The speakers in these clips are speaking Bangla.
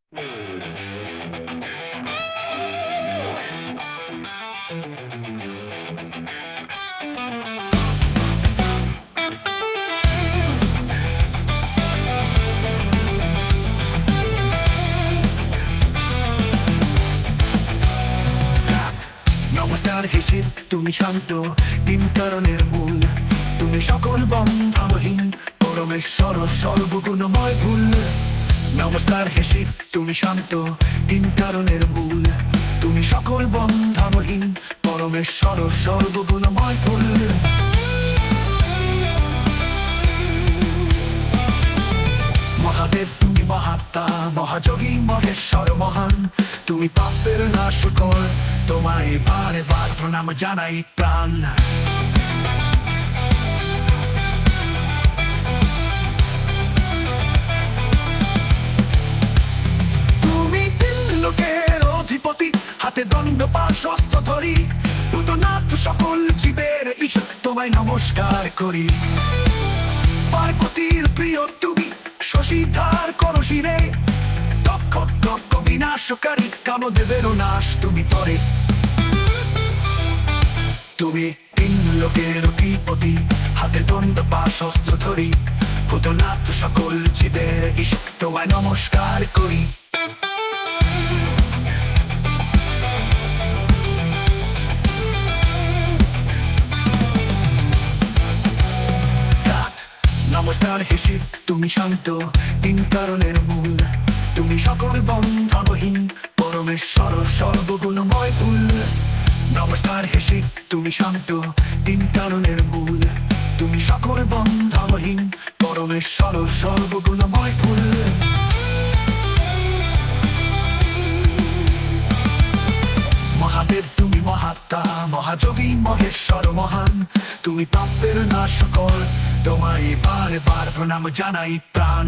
নমস্কার হিসেব তুমি শান্ত তিন কারণের মূল তুমি সকল বন্ধনহীন পরমেশ্বর সর্বগুণময় ভুল। নমস্কার হিসেব তুমি শান্ত তিন কারণের মূল তুমি সকল বন্ধনহীন পরমেশ্বর সর্বগুণময় ভুল। মহাদেব তুমি মহাত্মা মহাযোগী মহেশ্বর মহান তুমি পাপের নাশকর তোমায় বারে বার প্রণাম জানাই প্রাণ। তুমি তিন লোকের অধিপতি হাতে দণ্ড পাশ অস্ত্র ধরি ভূতনাথ সকল জীবের ঈশ্বর তোমায় নমস্কার করি। পার্বতীর প্রিয় তুমি শশীধার করো শিরে দক্ষ দক্ষ বিনাশকারী কামদেবের নাশ তুমি তরে। তুমি তিন লোকের অধিপতি হাতে দণ্ড পাশ অস্ত্র ধরি ভূতনাথ সকল জীবের ঈশ্বর তোমায় নমস্কার করি। নমস্কার হিসেব তুমি শান্ত তিন কারণের মূল তুমি সকল বন্ধনহীন পরমেশ্বর সর্বগুণময় ভুল। নমস্কার হিসেব তুমি শান্ত তিন কারণের মূল তুমি সকল বন্ধনহীন পরমেশ্বর সর্বগুণময় ভুল। মহাদেব তুমি মহাত্মা মহাযোগী মহেশ্বর মহান তুমি পাপের নাশকর তোমায় বারে বার প্রণাম জানাই প্রাণ।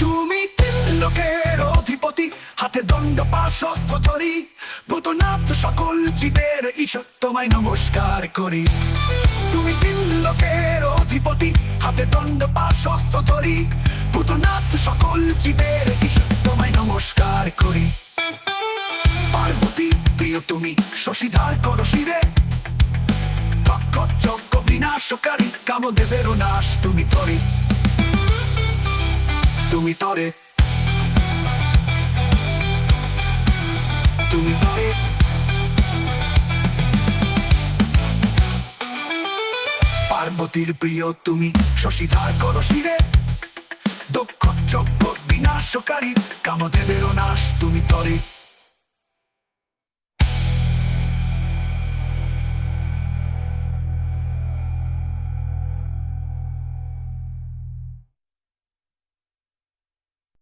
তুমি তিন লোকের অধিপতি হাতে দণ্ড পাশ অস্ত্র ধরি ভূতনাথ সকল জীবের ঈশ্বর তোমায় নমস্কার করি। তুমি তিন লোকের অধিপতি হাতে দণ্ড পাশ অস্ত্র ধরি ভূতনাথ সকল জীবের ঈশ্বর তোমায় নমস্কার করি। পার্বতী প্রিয় তুমি শশীধার করো শিরে দক্ষ যজ্ঞ বিনাশকারী কামদেবের নাশ তুমি তরে। তুমি তরে তুমি তরে পার্বতীর প্রিয় তুমি শশীধার করো শিরে দক্ষ যজ্ঞ বিনাশকারী কামদেবের নাশ তুমি তরে।